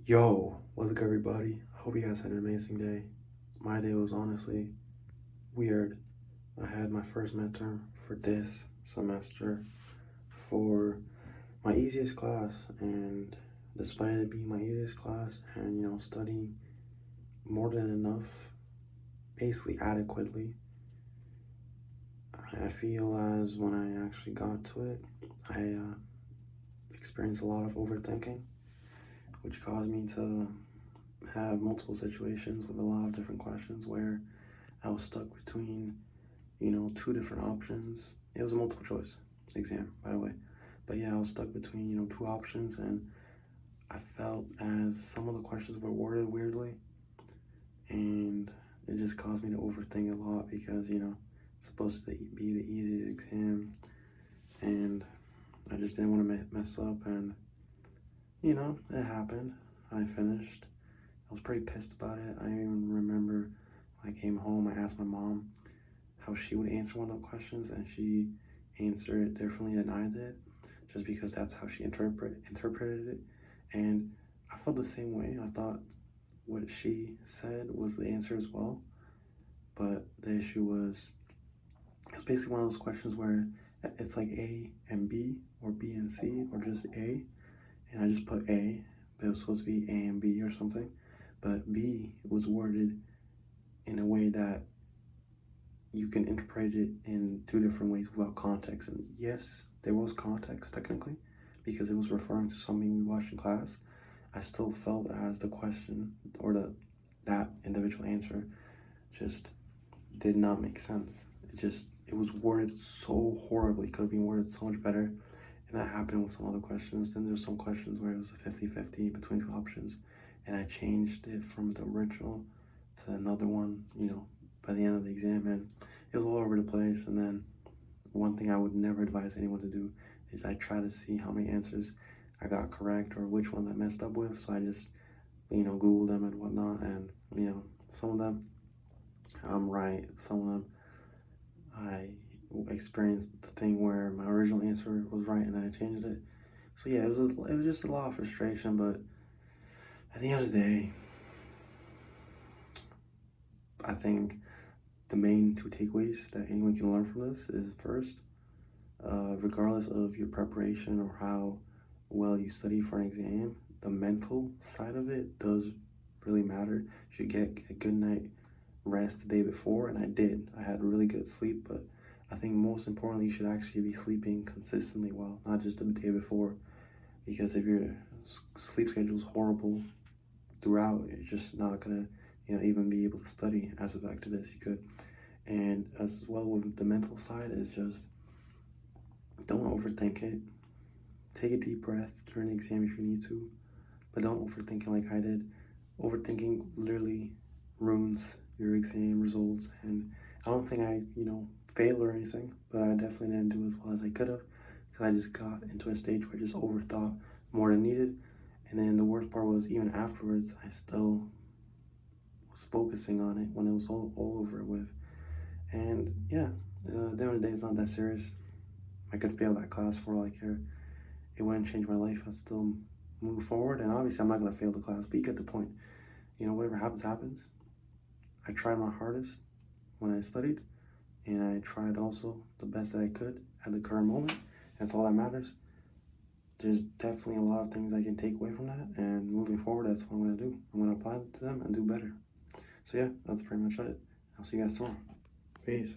Yo, what's good, everybody? Hope you guys had an amazing day. My day was honestly weird. I had my first midterm for this semester for my easiest class, and despite it being my easiest class and studying more than enough, basically adequately, I feel as when I actually got to it, I experienced a lot of overthinking, which caused me to have multiple situations with a lot of different questions where I was stuck between, two different options. It was a multiple choice exam, by the way. But yeah, I was stuck between, two options, and I felt as some of the questions were worded weirdly, and it just caused me to overthink a lot because, it's supposed to be the easiest exam, and I just didn't want to mess up, and, it happened. I finished. I was pretty pissed about it. I even remember when I came home, I asked my mom how she would answer one of the questions, and she answered it differently than I did, just because that's how she interpreted it. And I felt the same way. I thought what she said was the answer as well, but the issue was it was basically one of those questions where it's like A and B, or B and C, or just A, and I just put A, but it was supposed to be A and B or something. But B was worded in a way that you can interpret it in two different ways without context. And yes, there was context technically because it was referring to something we watched in class. I still felt as the question or that individual answer just did not make sense. It was worded so horribly. It could have been worded so much better. And that happened with some other questions. Then there's some questions where it was a 50-50 between two options, and I changed it from the original to another one, by the end of the exam, and it was all over the place. And then one thing I would never advise anyone to do is I try to see how many answers I got correct or which ones I messed up with. So I just, Google them and whatnot, and, some of them I'm right, some of them I experienced the thing where my original answer was right and then I changed it. So yeah, it was just a lot of frustration, but at the end of the day, I think the main two takeaways that anyone can learn from this is first, regardless of your preparation or how well you study for an exam, the mental side of it does really matter. You should get a good night rest the day before, and I did. I had really good sleep, but I think most importantly, you should actually be sleeping consistently well, not just the day before, because if your sleep schedule is horrible throughout, you're just not gonna, even be able to study as effective as you could. And as well with the mental side is just don't overthink it. Take a deep breath during the exam if you need to, but don't overthink it like I did. Overthinking literally ruins your exam results, and I don't think I, failed or anything, but I definitely didn't do as well as I could have because I just got into a stage where I just overthought more than needed. And then the worst part was even afterwards, I still was focusing on it when it was all over with. And yeah, at the end of the day, it's not that serious. I could fail that class for all I care. It wouldn't change my life. I'd still move forward. And obviously, I'm not going to fail the class, but you get the point. Whatever happens, happens. I tried my hardest when I studied, and I tried also the best that I could at the current moment. That's all that matters. There's definitely a lot of things I can take away from that, and moving forward, that's what I'm going to do. I'm going to apply to them and do better. So yeah, that's pretty much it. I'll see you guys tomorrow. Peace.